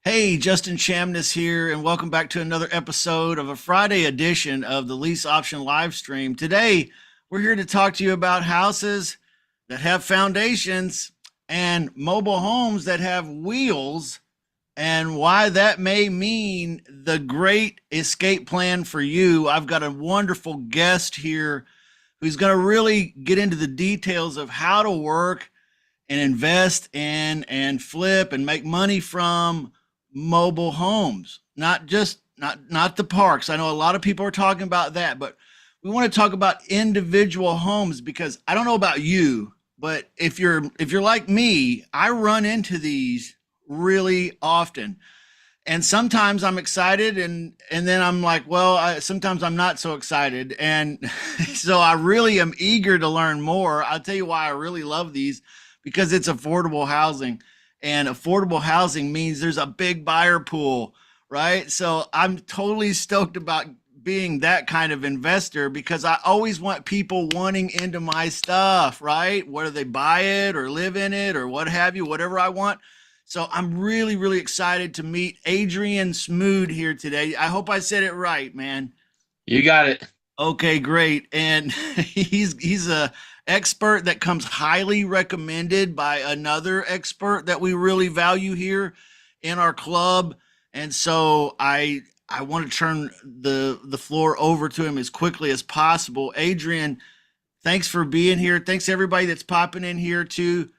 Hey, Justin Chamness here, and welcome back to another episode of a Friday edition of the Lease Option live stream. Today, we're here to talk to you about houses that have foundations and mobile homes that have wheels and why that may mean the great escape plan for you. I've got a wonderful guest here who's going to really get into the details of how to work and invest in and flip and make money from mobile homes, not just not the parks. I know a lot of people are talking about that, but we want to talk about individual homes because I don't know about you, but if you're like me, I run into these really often. And sometimes I'm excited and then I'm like, well, sometimes I'm not so excited. And so I really am eager to learn more. I'll tell you why I really love these because it's affordable housing, and affordable housing means there's a big buyer pool, right? So I'm totally stoked about being that kind of investor because I always want people wanting into my stuff, right? Whether they buy it or live in it or what have you, whatever I want. So I'm really, really excited to meet Adrian Smude here today. I hope I said it right, man. You got it. Okay, great. And he's a expert that comes highly recommended by another expert that we really value here in our club. And so I want to turn the floor over to him as quickly as possible. Adrian, thanks for being here. Thanks everybody that's popping in here too.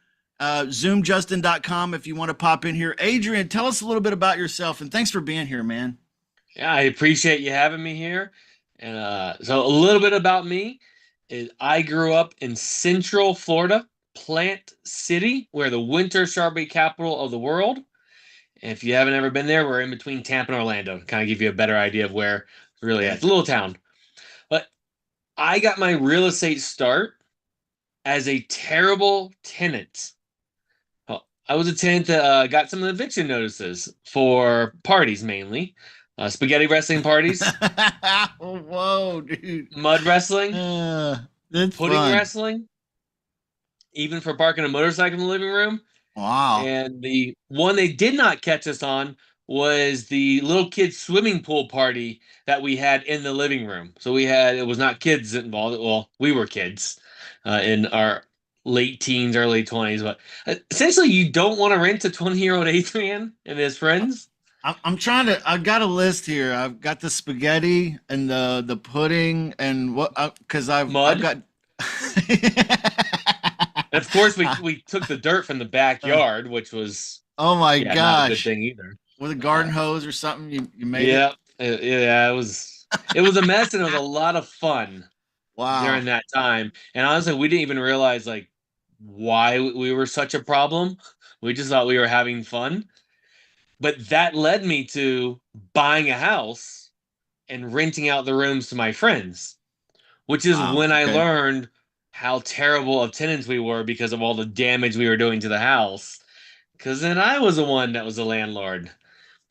Zoomjustin.com if you want to pop in here. Adrian, tell us a little bit about yourself and thanks for being here, man. Yeah, I appreciate you having me here. And so a little bit about me is I grew up in Central Florida, Plant City, where the winter Charbonnet capital of the world. And if you haven't ever been there, we're in between Tampa and Orlando. Kind of give you a better idea of where it's really at. Okay. It's a little town. But I got my real estate start as a terrible tenant. Well, I was a tenant that got some eviction notices for parties mainly, spaghetti wrestling parties, Whoa, dude. mud wrestling, Uh, that's pudding fun. wrestling, even for parking a motorcycle in the living room. Wow. And the one they did not catch us on was the little kids swimming pool party that we had in the living room. So it was not kids involved. Well, we were kids in our late teens, early 20s. But essentially, you don't want to rent to 20-year-old Adrian and his friends. I'm trying to. I've got a list here. I've got the spaghetti and the pudding and what because I've Mud. got. And of course, we took the dirt from the backyard, which was, Oh my yeah, not a good gosh! thing either. With a Uh, garden hose or something, you made it. yeah, yeah, it was a mess, and it was a lot of fun Wow. during that time. And honestly, we didn't even realize like why we were such a problem. We just thought we were having fun. But that led me to buying a house and renting out the rooms to my friends, which is Wow. when I Okay. learned how terrible of tenants we were because of all the damage we were doing to the house. Because then I was the one that was the landlord.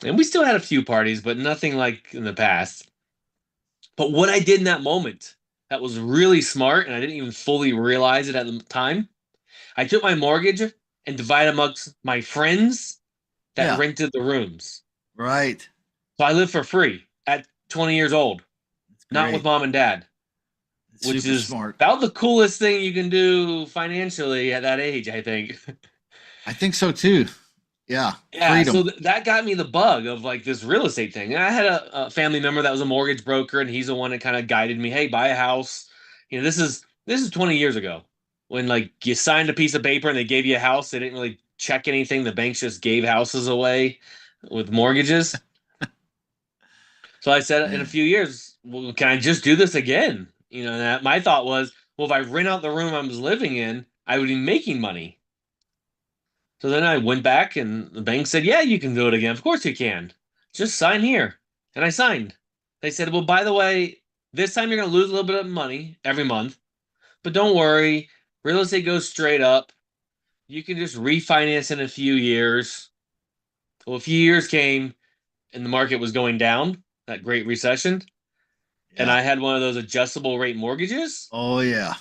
And we still had a few parties, but nothing like in the past. But what I did in that moment that was really smart, and I didn't even fully realize it at the time, I took my mortgage and divided amongst my friends that Yeah. rented the rooms. Right. So I lived for free at 20 years old, That's not with great. mom and dad, That's which super is smart. about the coolest thing you can do financially at that age, I think. I think so too. Yeah. Yeah, so Freedom. that got me the bug of like this real estate thing. And I had a family member that was a mortgage broker, and he's the one that kind of guided me. Hey, buy a house. This is 20 years ago when like you signed a piece of paper and they gave you a house. They didn't really check anything. The banks just gave houses away with mortgages. So I said in a few years, well, can I just do this again? That my thought was, well, if I rent out the room I was living in, I would be making money. So then I went back and the bank said, yeah, you can do it again. Of course you can. Just sign here. And I signed. They said, well, by the way, this time you're going to lose a little bit of money every month, but don't worry. Real estate goes straight up. You can just refinance in a few years. Well, a few years came and the market was going down, that great recession. And Yeah. I had one of those adjustable rate mortgages. Oh yeah.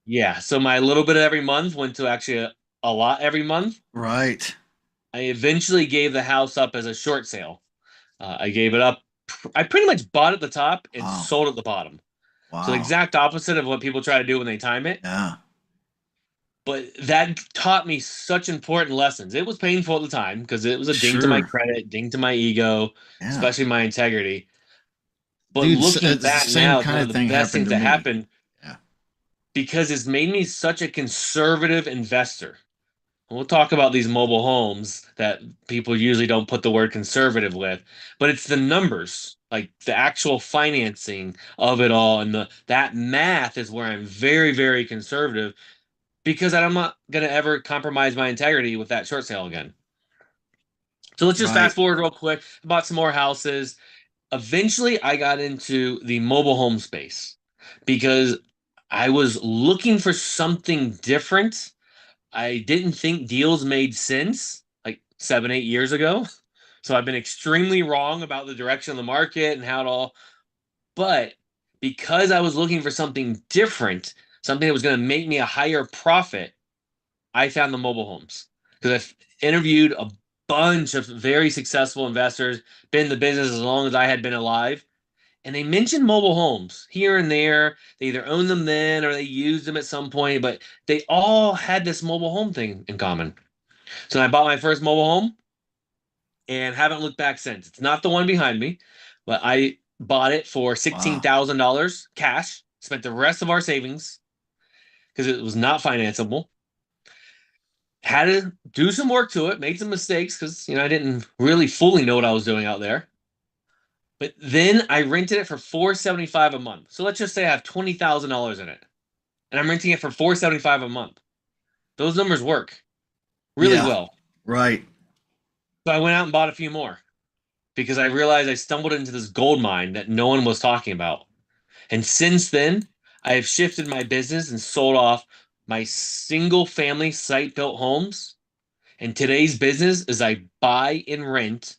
Yeah. So my little bit of every month went to actually a lot every month. Right. I eventually gave the house up as a short sale. I gave it up. I pretty much bought at the top and Wow. sold at the bottom. So the Wow. exact opposite of what people try to do when they time it. Yeah. But that taught me such important lessons. It was painful at the time because it was a ding to my Sure. credit, ding to my ego, Yeah. especially my integrity. But Dude, looking it's the back same now, it's kind one of of the thing best happened things to that me. happened Yeah. because it's made me such a conservative investor. We'll talk about these mobile homes that people usually don't put the word conservative with, but it's the numbers, like the actual financing of it all, and the that math is where I'm very, very conservative because I'm not gonna ever compromise my integrity with that short sale again. So let's just Right. fast forward real quick. I bought some more houses. Eventually, I got into the mobile home space because I was looking for something different. I didn't think deals made sense like 7, 8 years ago. So I've been extremely wrong about the direction of the market and how it all. But because I was looking for something different, something that was going to make me a higher profit, I found the mobile homes because I've interviewed a bunch of very successful investors, been in the business as long as I had been alive, and they mentioned mobile homes here and there. They either owned them then or they used them at some point, but they all had this mobile home thing in common. So I bought my first mobile home and haven't looked back since. It's not the one behind me, but I bought it for Wow. $16,000 cash, spent the rest of our savings because it was not financeable. Had to do some work to it, made some mistakes because I didn't really fully know what I was doing out there. But then I rented it for $475 a month. So let's just say I have $20,000 in it, and I'm renting it for $475 a month. Those numbers work really Yeah. well. Right. So I went out and bought a few more because I realized I stumbled into this gold mine that no one was talking about. And since then, I have shifted my business and sold off my single family site built homes. And today's business is I buy and rent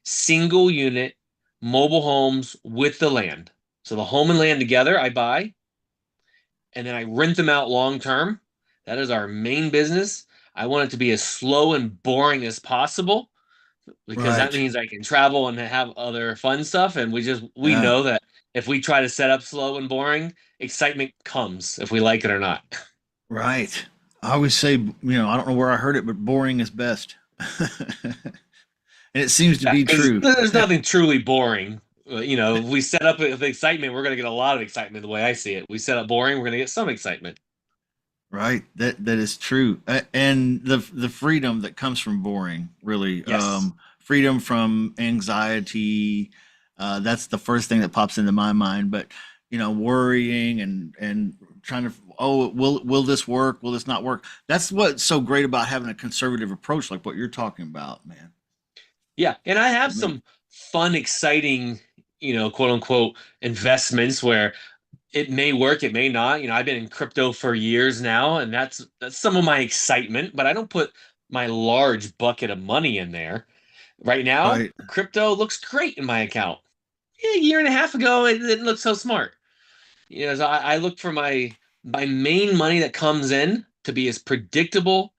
single unit mobile homes with the land. So the home and land together, I buy, and then I rent them out long term. That is our main business. I want it to be as slow and boring as possible because that Right. means I can travel and have other fun stuff. And we Yeah. know that if we try to set up slow and boring, excitement comes if we like it or not. Right. I always say, I don't know where I heard it, but boring is best. And it seems to Yeah, be because true. there's nothing truly boring. If we set up with excitement, we're going to get a lot of excitement the way I see it. We set up boring, we're going to get some excitement. Right. That is true. And the freedom that comes from boring, really. Yes. Freedom from anxiety. That's the first thing that pops into my mind. But worrying and trying to, oh, will this work? Will this not work? That's what's so great about having a conservative approach, like what you're talking about, man. Yeah. And I To have me. some fun, exciting, quote unquote investments where it may work, it may not. I've been in crypto for years now, and that's some of my excitement, but I don't put my large bucket of money in there. Right now, Right. crypto looks great in my account. Yeah, a year and a half ago, it didn't look so smart. So I look for my main money that comes in to be as predictable,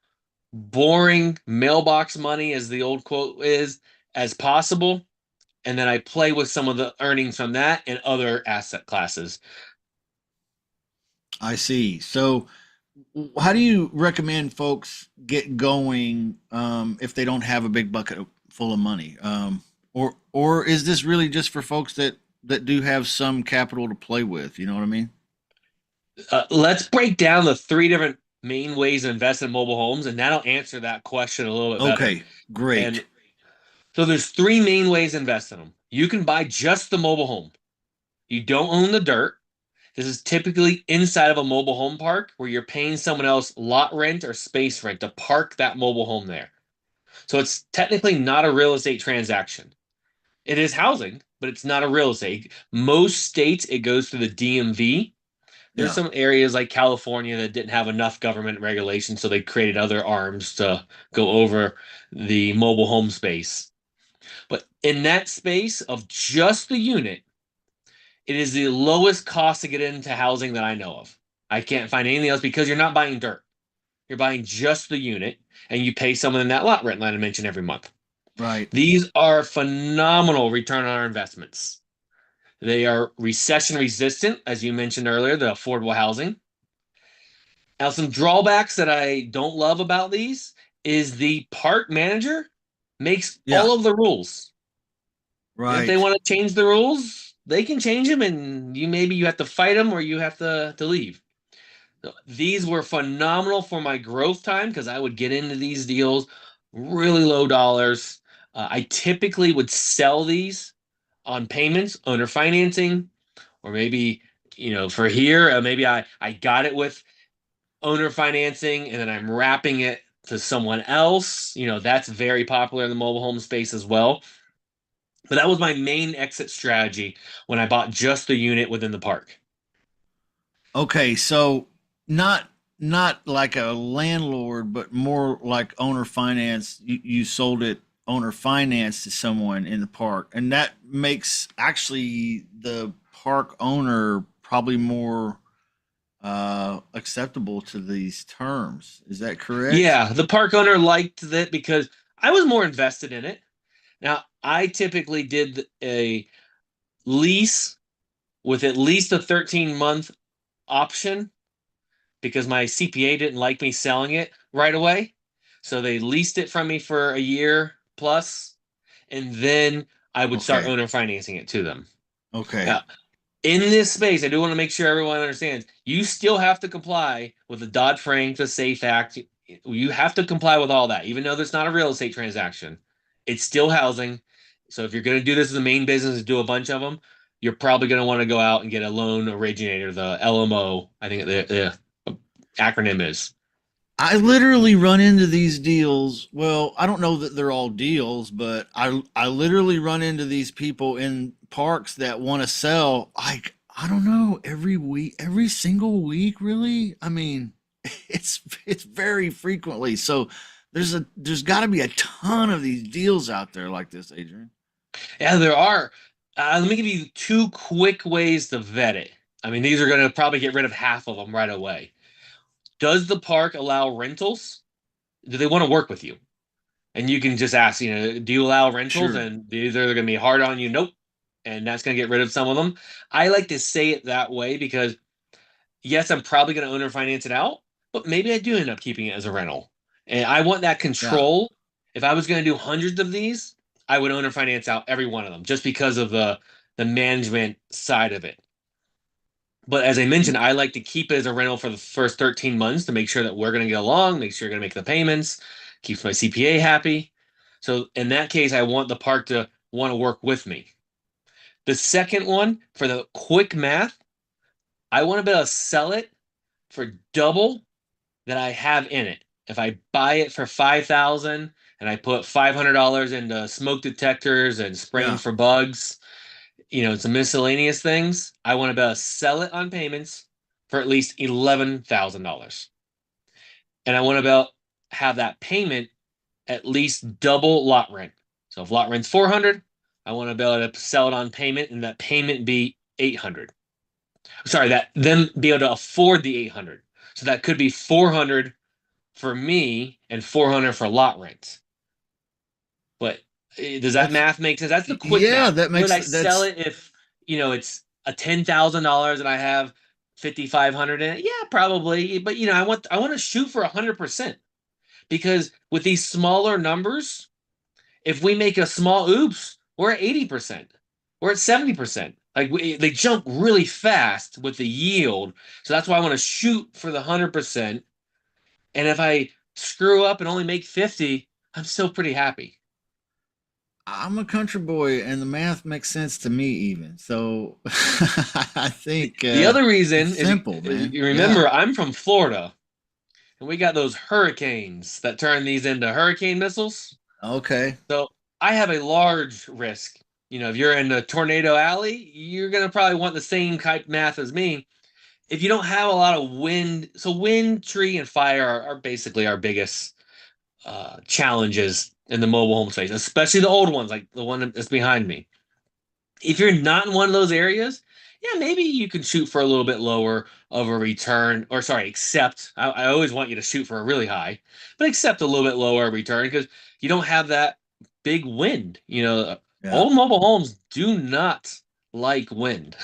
boring mailbox money as the old quote is as possible. And then I play with some of the earnings from that and other asset classes. I see. So, how do you recommend folks get going if they don't have a big bucket full of money? Or is this really just for folks that do have some capital to play with? You know what I mean? Let's break down the three different main ways to invest in mobile homes, and that'll answer that question a little bit better. Okay, And great. so there's three main ways to invest in them. You can buy just the mobile home. You don't own the dirt. This is typically inside of a mobile home park where you're paying someone else lot rent or space rent to park that mobile home there. So it's technically not a real estate transaction. It is housing, but it's not a real estate. Most states, it goes through the DMV. There's Yeah, some areas like California that didn't have enough government regulation, so they created other arms to go over the mobile home space. But in that space of just the unit, it is the lowest cost to get into housing that I know of. I can't find anything else because you're not buying dirt. you're buying just the unit, and you pay someone in that lot rent line I mentioned every month. Right. These are phenomenal return on our investments. They are recession resistant, as you mentioned earlier, the affordable housing. Now, some drawbacks that I don't love about these is the park manager makes Yeah. all of the rules. And if they Right. want to change the rules, they can change them, and you have to fight them or you have to leave. So these were phenomenal for my growth time because I would get into these deals really low dollars. I typically would sell these on payments, owner financing, or maybe for here, maybe I got it with owner financing and then I'm wrapping it to someone else. That's very popular in the mobile home space as well. But that was my main exit strategy when I bought just the unit within the park. Okay, so not not like a landlord, but more like owner finance. You sold it owner finance to someone in the park, and that makes actually the park owner probably more acceptable to these terms. Is that correct? Yeah, the park owner liked that because I was more invested in it. Now, I typically did a lease with at least a 13-month option because my CPA didn't like me selling it right away. So they leased it from me for a year plus, and then I would start Okay. owner financing it to them. Okay. Now, in this space, I do want to make sure everyone understands you still have to comply with the Dodd-Frank, the SAFE Act. You have to comply with all that, even though there's not a real estate transaction. It's still housing. So if you're going to do this as a main business and do a bunch of them, you're probably going to want to go out and get a loan originator, the LMO, I think the acronym is. I literally run into these deals. Well, I don't know that they're all deals, but I literally run into these people in parks that want to sell like I don't know every week, every single week, really. I mean, it's very frequently. So there's got to be a ton of these deals out there like this, Adrian. Yeah, there are. Let me give you two quick ways to vet it. I mean, these are going to probably get rid of half of them right away. Does the park allow rentals? Do they want to work with you? And you can just ask, do you allow rentals? Sure. And either they're going to be hard on you, nope. And that's going to get rid of some of them. I like to say it that way because, yes, I'm probably going to owner finance it out, but maybe I do end up keeping it as a rental. And I want that Yeah. control. If I was going to do hundreds of these, I would owner finance out every one of them just because of the management side of it. But as I mentioned, I like to keep it as a rental for the first 13 months to make sure that we're going to get along, make sure you're going to make the payments, keeps my CPA happy. So in that case, I want the park to want to work with me. The second one, for the quick math, I want to be able to sell it for double that I have in it. If I buy it for 5,000 and I put $500 into smoke detectors and spraying Yeah. for bugs, some miscellaneous things. I want to be able to sell it on payments for at least $11,000. And I want to be able to have that payment at least double lot rent. So if lot rent's 400, I want to be able to sell it on payment and that payment be 800. Sorry, that then be able to afford the 800. So that could be 400 for me and 400 for lot rent. But does that That's math make sense? That's the quick yeah, math. that Would makes I sell that's it if it's a $10,000 and I have 5,500 in it? Yeah, probably. But I want to shoot for 100% because with these smaller numbers, if we make a small oops, we're at 80%. We're at 70%. Like they jump really fast with the yield. So that's why I want to shoot for the 100%. And if I screw up and only make 50, I'm still pretty happy. I'm a country boy, and the math makes sense to me even. So I think The other it's reason is simple, man. you Yeah. remember I'm from Florida and we got those hurricanes that turn these into hurricane missiles. Okay. So I have a large risk. If you're in a tornado alley, you're gonna probably want the same type math as me. If you don't have a lot of wind, so wind, tree, and fire are basically our biggest challenges in the mobile home space, especially the old ones like the one that's behind me. If you're not in one of those areas, yeah, maybe you can shoot for a little bit lower of a return, or sorry, accept. I always want you to shoot for a really high, but accept a little bit lower return because you don't have that big wind. Yeah. Old mobile homes do not like wind.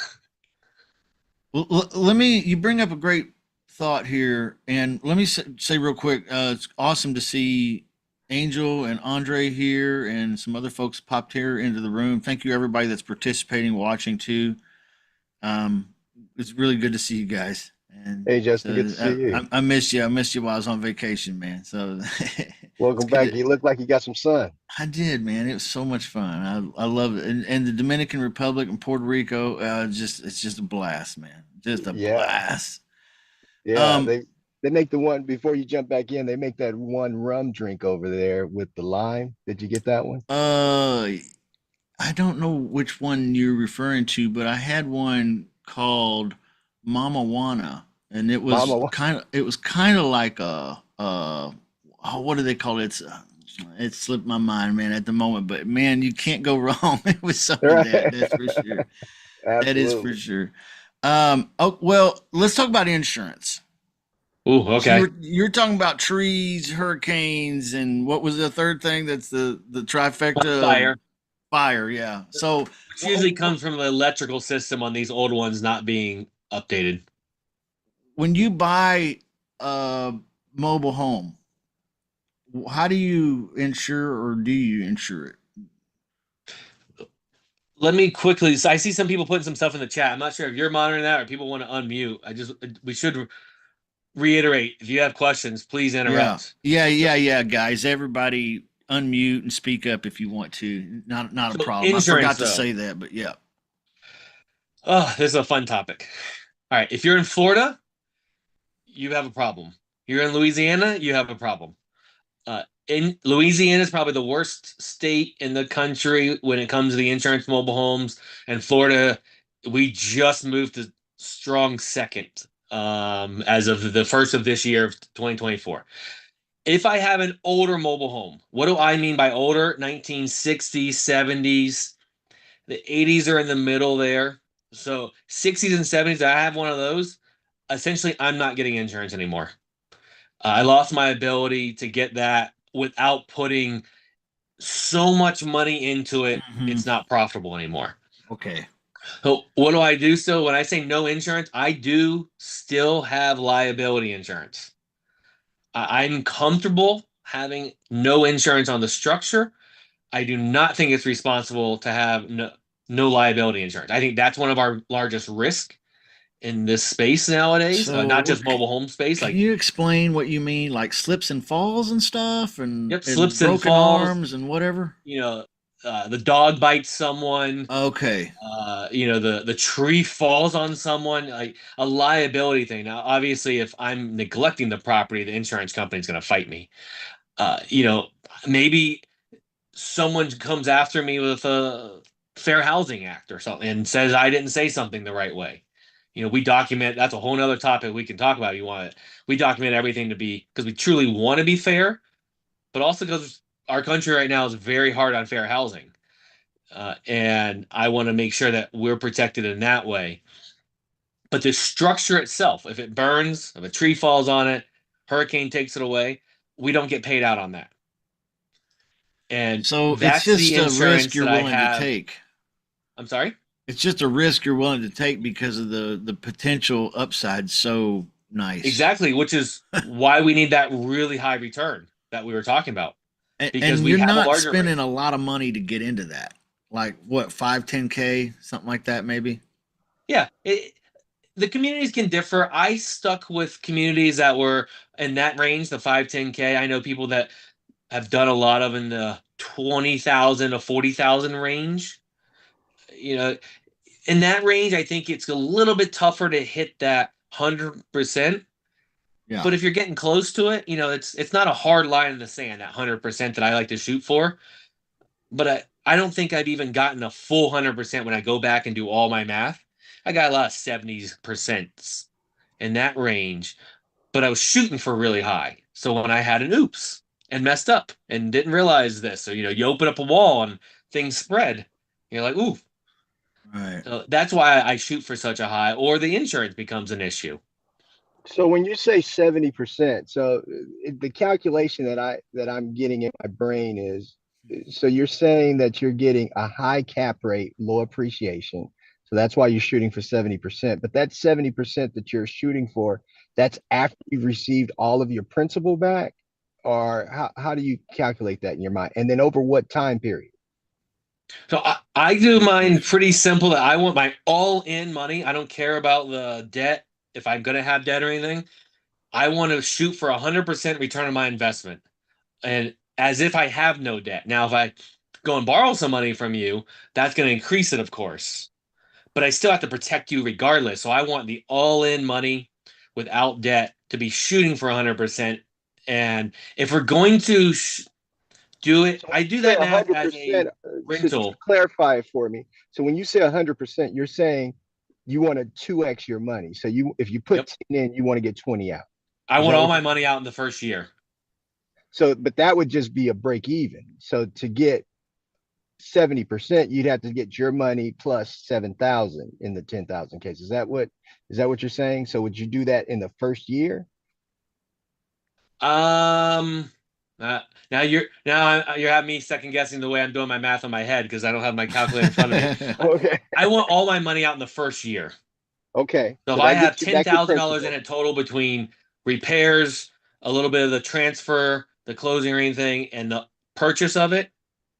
Well, let me. You bring up a great thought here, and let me say real quick. It's awesome to see Angel and Andre here, and some other folks popped here into the room. Thank you, everybody that's participating, watching too. Um, it's really good to see you guys. And Hey, Justin, good to see so you. I missed you. I missed you while I was on vacation, man. So it's Welcome good back. to. You look like you got some sun. I did, man. It was so much fun. I love it. And the Dominican Republic and Puerto Rico, just it's just a blast, man. Just a Yeah, blast. yeah. Um, They make the one before you jump back in. They make that one rum drink over there with the lime. Did you get that one? uh, I don't know which one you're referring to, but I had one called Mama Juana, and Mama, it was kind of like oh, what do they call it? It slipped my mind, man, at the moment. But man, you can't go wrong with some of that. right? That's for sure. That is for Absolutely. sure. Oh well, let's talk about insurance. Ooh, So okay. you're talking about trees, hurricanes, and what was the third thing? That's the trifecta of Fire, fire. Yeah. So which usually comes from the electrical system on these old ones not being updated. when you buy a mobile home, how do you insure or do you insure it? Let me quickly. So I see some people putting some stuff in the chat. I'm not sure if you're monitoring that or people want to unmute. We should reiterate. If you have questions, please Yeah. interrupt. Yeah, guys. Everybody unmute and speak up if you want to. Not a So problem. I insurance, forgot to though. say that, but yeah. Oh, this is a fun topic. All right, if you're in Florida, you have a problem. You're in Louisiana, you have a problem. In Louisiana is probably the worst state in the country when it comes to the insurance mobile homes, and Florida, we just moved to strong second as of the first of this year of 2024. If I have an older mobile home, what do I mean by older? 1960s, 70s, the 80s are in the middle there. So 60s and 70s, I have one of those. Essentially, I'm not getting insurance anymore. I lost my ability to get that without putting so much money into it. Hmm. It's not profitable anymore. Okay. So what do I do still? When I say no insurance, I do still have liability insurance. I'm comfortable having no insurance on the structure. I do not think it's responsible to have no liability insurance. I think that's one of our largest risks in this space nowadays, not So just mobile home space. can Like, you explain what you mean, like slips and falls and stuff, yep, and slips and broken falls. arms and whatever? You know, the dog bites someone. Okay. The tree falls on someone. Like a liability thing. Now, obviously, if I'm neglecting the property, the insurance company is going to fight me. You know, maybe someone comes after me with a Fair Housing Act or something and says I didn't say something the right way. We document. That's a whole nother topic we can talk about if you want it. We document everything to be because we truly want to be fair, but also because our country right now is very hard on fair housing, and I want to make sure that we're protected in that way. But the structure itself, if it burns, if a tree falls on it, hurricane takes it away, we don't get paid out on that. And So it's that's the just a risk insurance you're that I willing to have. take. I'm sorry? It's just a risk you're willing to take because of the potential upside. So nice. Exactly, which is why we need that really high return that we were talking about because And we you're have a not larger spending risk. a lot of money to get into that. Like what, 5, 10K, something like that, maybe? Yeah, the communities can differ. I stuck with communities that were in that range, the 5-10K. I know people that have done a lot of in the 20,000 to 40,000 range. You know, in that range, I think it's a little bit tougher to hit that 100%. Yeah. But if you're getting close to it, it's not a hard line in the sand, that 100% that I like to shoot for. But I don't think I've even gotten a full 100% when I go back and do all my math. I got a lot of 70% in that range, but I was shooting for really high. So when I had an oops and messed up and didn't realize this, so you open up a wall and things spread, you're like, ooh. Right. So that's why I shoot for such a high, or the insurance becomes an issue. So when you say 70%, so the calculation that I'm getting in my brain is, so you're saying that you're getting a high cap rate, low appreciation. So that's why you're shooting for 70%. But that 70% that you're shooting for, that's after you've received all of your principal back, or how do you calculate that in your mind? And then over what time period? So I do mine pretty simple. That I want my all-in money. I don't care about the debt if I'm going to have debt or anything. I want to shoot for 100% return on my investment, and as if I have no debt. Now, if I go and borrow some money from you, that's going to increase it, of course. But I still have to protect you regardless. So I want the all-in money without debt to be shooting for 100%. And if we're going to do it, So when I you do say that math as a 100%, to rental. clarify it for me. So when you say 100%, you're saying you want to 2x your money. So if you put Yep. 10 in, you want to get 20 out. I Is want that all what my you're money saying? out in the first year. So, but that would just be a break even. So to get 70%, you'd have to get your money plus 7,000 in the 10,000 case. Is that what you're saying? So would you do that in the first year? Um, now you're having me second guessing the way I'm doing my math in my head because I don't have my calculator in front of me. Okay. I want all my money out in the first year. Okay. So if So I that have gets you ten back your thousand dollars in principal. it total between repairs, a little bit of the transfer, the closing or anything, and the purchase of it,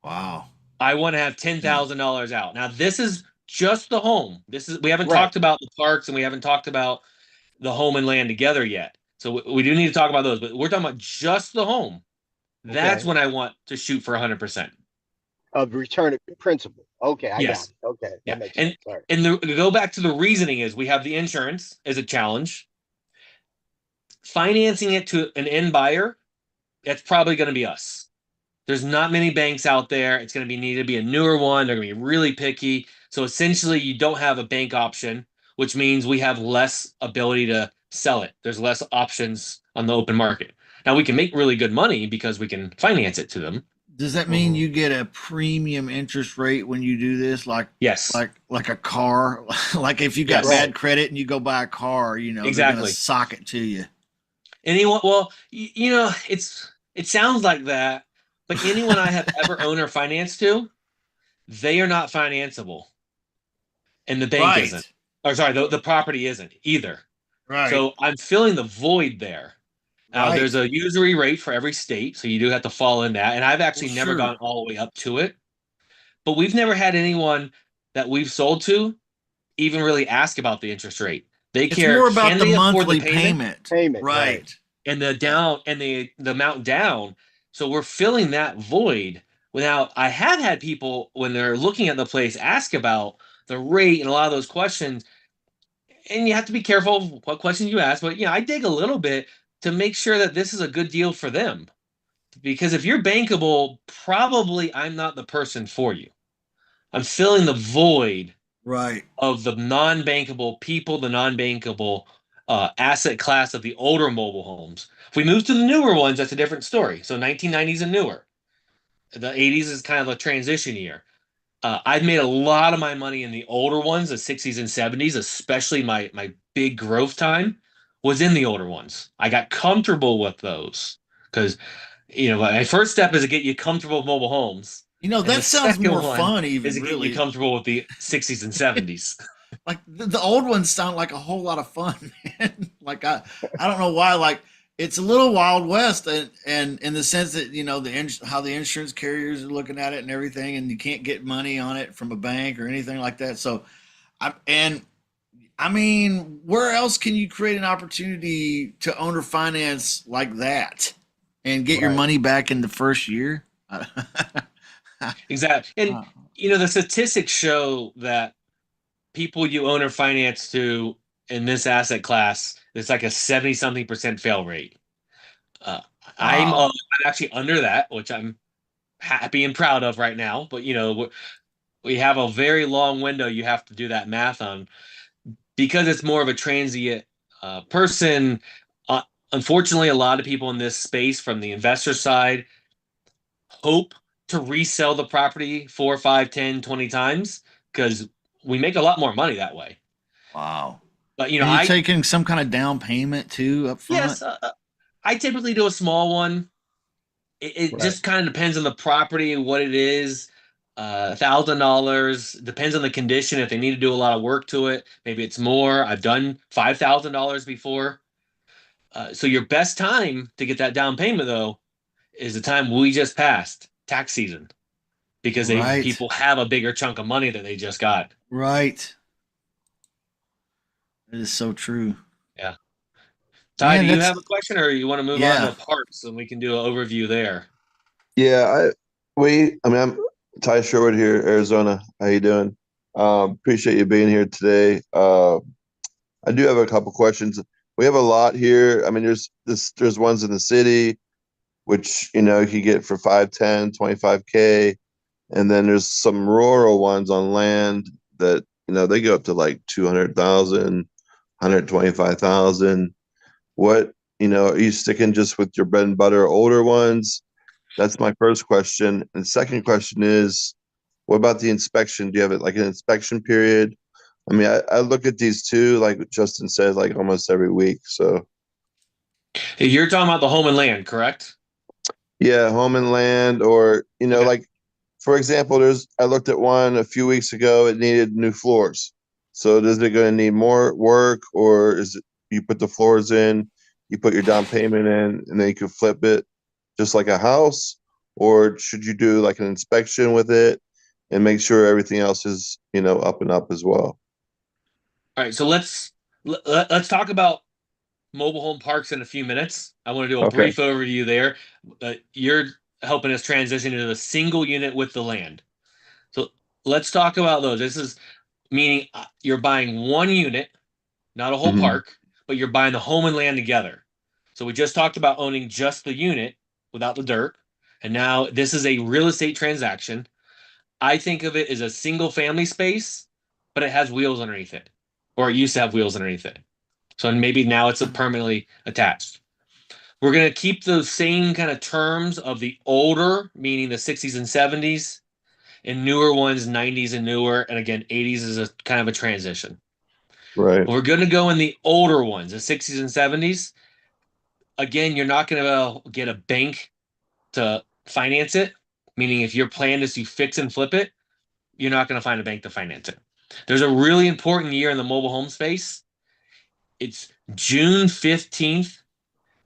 Wow. I want to have Yeah. $10,000 out. Now this is just the home. This is we haven't Right. talked about the parks and we haven't talked about the home and land together yet. So we do need to talk about those, but we're talking about just the home. That's Okay. when I want to shoot for 100%. Of return of principal. Okay, I got Yes. it. Okay, Yeah. that makes And sense. All right. to go back to the reasoning is we have the insurance as a challenge. Financing it to an end buyer, that's probably going to be us. There's not many banks out there. It's going to be need to be a newer one. They're going to be really picky. So essentially, you don't have a bank option, which means we have less ability to sell it. There's less options on the open market. Now we can make really good money because we can finance it to them. Does that mean Mhm. you get a premium interest rate when you do this? Yes. Like a car? Like if you got Yes. Right. bad credit and you go buy a car, they're gonna Exactly. sock it to you. Anyone? Well, it sounds like that, but anyone I have ever owned or financed to, they are not financeable, and the bank isn't. Right. Or sorry, the property isn't either. Right. So I'm filling the void there. Now there's Right. a usury rate for every state, so you do have to fall in that. And I've Well, actually never gone sure. all the way up to it, but we've never had anyone that we've sold to even really ask about the interest rate. They It's care, more about can the they afford the monthly payment payment. Payment. Right. Right. and the Yeah. down and the amount down. So we're filling that void. Now I have had people when they're looking at the place ask about the rate and a lot of those questions, and you have to be careful of what questions you ask. But I dig a little bit to make sure that this is a good deal for them. Because if you're bankable, probably I'm not the person for you. I'm filling the void Right. of the non-bankable people, the non-bankable asset class of the older mobile homes. If we move to the newer ones, that's a different story. So 1990s and newer. The 80s is kind of a transition year. I've made a lot of my money in the older ones, the 60s and 70s, especially my big growth time was in the older ones. I got comfortable with those because my first step is to get you comfortable with mobile homes, and the That sounds second more one fun, is even to get you really. comfortable with the 60s and 70s. Like the old ones sound like a whole lot of fun, man. Like I don't know why. Like it's a little Wild West, and in the sense that how the insurance carriers are looking at it and everything, and you can't get money on it from a bank or anything like that. So I mean, where else can you create an opportunity to owner finance like that and get your Right. money back in the first year? Exactly. And the statistics show that people you own or finance to in this asset class, it's like a 70 something percent fail rate. Uh, I'm Wow. actually under that, which I'm happy and proud of right now. But we have a very long window you have to do that math on because it's more of a transient person. Uh, Unfortunately, a lot of people in this space from the investor side hope to resell the property 4, 5, 10, 20 times because we make a lot more money that way. Wow. But Are you taking some kind of down payment too up front? yes, I typically do a small one. It Right. just kind of depends on the property and what it is. $1,000 depends on the condition. If they need to do a lot of work to it, maybe it's more. I've done $5,000 before. So your best time to get that down payment though is the time we just passed, tax season, because Right. people have a bigger chunk of money that they just got. Right. It is so true. Yeah. Ty, do Man, you that's have a question, or you want to move on yeah. to parks and we can do an overview there? Yeah, I mean, I'm Ty Sherwood here, Arizona. How you doing? Appreciate you being here today. I do have a couple questions. We have a lot here. I mean, there's ones in the city, which, you can get for 5, 10, 25K. And then there's some rural ones on land that, they go up to like 200,000, 125,000. What, are you sticking just with your bread and butter older ones? That's my first question. And second question is, what about the inspection? Do you have it like an inspection period? I mean, I look at these too, like Justin said, like almost every week. So Hey, you're talking about the home and land, correct? yeah, home and land, or, Okay. like for example, I looked at one a few weeks ago, it needed new floors. So is it going to need more work, or is it you put the floors in, you put your down payment in, and then you can flip it just like a house? Or should you do like an inspection with it and make sure everything else is, up and up as well? All right, so let's talk about mobile home parks in a few minutes. I want to do a Okay. brief overview there. You're helping us transition into a single unit with the land. So let's talk about those. This is meaning you're buying one unit, not a whole Hmm. park, but you're buying the home and land together. So we just talked about owning just the unit without the dirt. And now this is a real estate transaction. I think of it as a single family space, but it has wheels underneath it, or it used to have wheels underneath it. So maybe now it's permanently attached. We're going to keep those same kind of terms of the older, meaning the 60s and 70s, and newer ones, 90s and newer. And again, 80s is a kind of a transition. Right. We're going to go in the older ones, the 60s and 70s. Again, you're not going to get a bank to finance it, meaning if your plan is to fix and flip it, you're not going to find a bank to finance it. There's a really important year in the mobile home space. It's June 15th,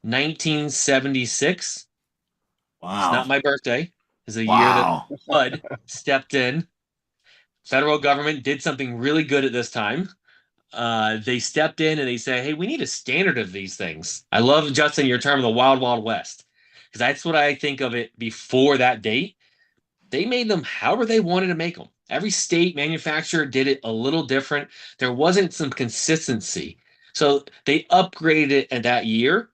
1976. It's Wow. not my birthday. It's a year that Wow. HUD stepped in. Federal government did something really good at this time. They stepped in and they said, "Hey, we need a standard of these things." I love, Justin, your term of the Wild Wild West, because that's what I think of it before that date. They made them however they wanted to make them. Every state manufacturer did it a little different. There wasn't some consistency. So they upgraded it in that year.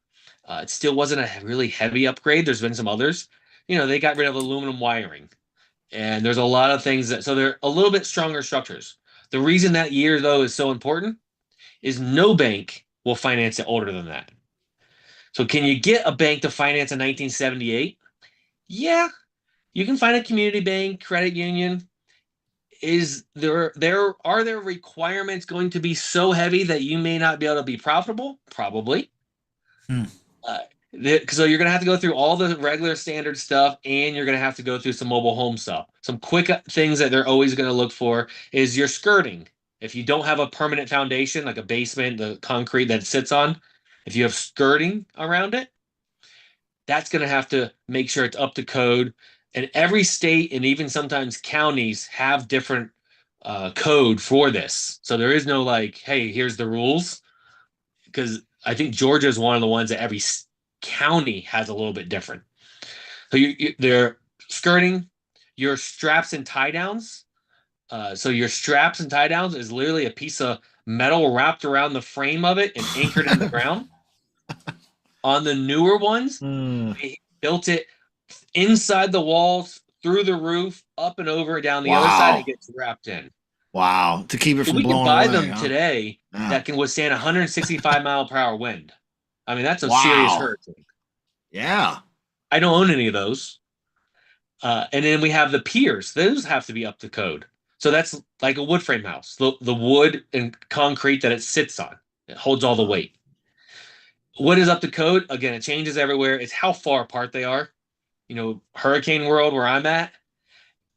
It still wasn't a really heavy upgrade. There's been some others. They got rid of aluminum wiring. And there's a lot of things so they're a little bit stronger structures. The reason that year, though, is so important is no bank will finance it older than that. So can you get a bank to finance in 1978? Yeah, you can find a community bank, credit union. Is there are there requirements going to be so heavy that you may not be able to be profitable? Probably. Hmm. Uh, so you're going to have to go through all the regular standard stuff, and you're going to have to go through some mobile home stuff. Some quick things that they're always going to look for is your skirting. If you don't have a permanent foundation, like a basement, the concrete that it sits on, if you have skirting around it, that's going to have to make sure it's up to code. And every state and even sometimes counties have different code for this. So there is no like, hey, here's the rules. Because I think Georgia is one of the ones that every county has a little bit different. So they're skirting your straps and tie downs. So your straps and tie downs is literally a piece of metal wrapped around the frame of it and anchored in the ground. On the newer ones, Hmm. they built it inside the walls, through the roof, up and over, down the other side. It Wow. gets wrapped in. Wow. To keep it But from we can blowing buy away, them huh? today Yeah. that can withstand 165 mile per hour wind. I mean, that's a serious Wow. hurricane. Yeah. I don't own any of those. And then we have the piers. Those have to be up to code. So that's like a wood frame house. The wood and concrete that it sits on. It holds all the weight. What is up to code? Again, it changes everywhere. It's how far apart they are. Hurricane world where I'm at,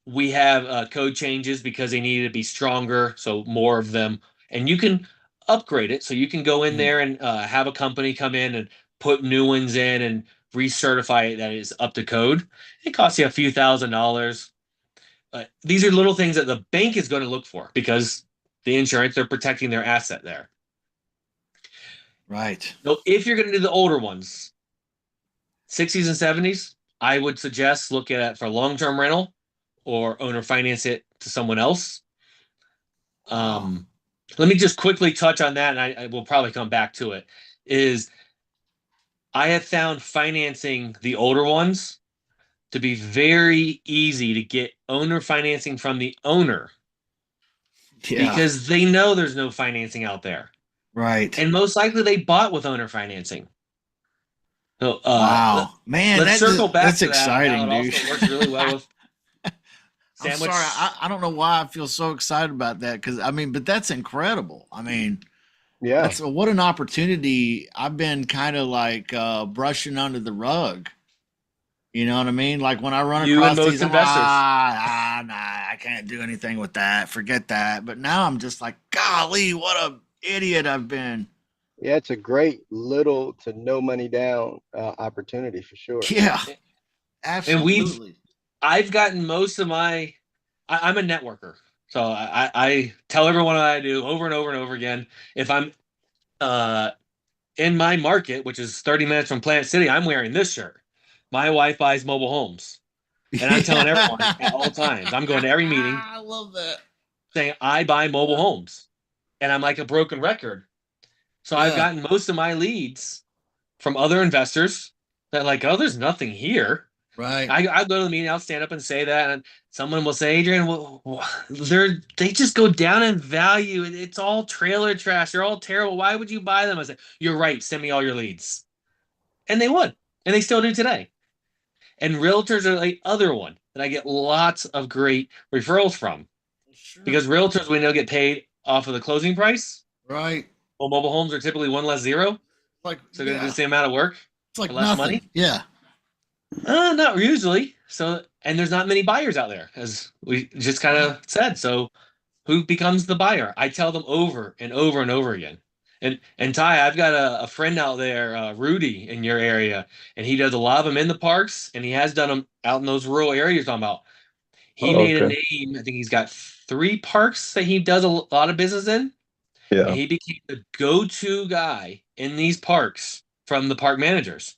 we have code changes because they needed to be stronger, so more of them. And you can upgrade it. So you can go in there and have a company come in and put new ones in and recertify it that is up to code. It costs you a few $1,000s. These are little things that the bank is going to look for because the insurance, they're protecting their asset there. Right. So if you're going to do the older ones, 60s and 70s, I would suggest look at it for long-term rental or owner finance it to someone else. Let me just quickly touch on that, and I will probably come back to it. Is I have found financing the older ones to be very easy to get owner financing from the owner because they know there's no financing out there. Right. And most likely they bought with owner financing. So, wow, man, let's circle back that's to exciting, that. It dude. also works really well with sandwich. I'm sorry, I don't know why I feel so excited about that because but that's incredible. Yeah. That's what an opportunity. I've been kind of like brushing under the rug. You know what I mean? Like when I run You across and most these, I'm investors. nah, I can't do anything with that. Forget that. But now I'm just like, golly, what a idiot I've been. Yeah, it's a great little to no money down opportunity for sure. Yeah, And absolutely. I've gotten most of I'm a networker. So I tell everyone what I do over and over and over again. If I'm in my market, which is 30 minutes from Plant City, I'm wearing this shirt. My wife buys mobile homes. And I'm telling everyone at all times, I'm going to every meeting. I love that. Saying I buy mobile homes. And I'm like a broken record. So I've gotten most of my leads from other investors that like, oh, there's nothing here. Right. I go to the meeting, I'll stand up and say that, and someone will say, Adrian, they just go down in value. It's all trailer trash. They're all terrible. Why would you buy them? I said, you're right. Send me all your leads. And they would. And they still do today. And realtors are the other one that I get lots of great referrals from. Sure. Because realtors, we know, get paid off of the closing price. Right. Well, mobile homes are typically one less zero. Like, so they're going to do the same amount of work. It's like for less nothing. money. Yeah. Not usually. So, and there's not many buyers out there, as we just kind of said. So, who becomes the buyer? I tell them over and over and over again. And Ty, I've got a friend out there, Rudy, in your area, and he does a lot of them in the parks, and he has done them out in those rural areas you're talking about. He made a name. I think he's got 3 parks that he does a lot of business in. Yeah. And he became the go-to guy in these parks from the park managers.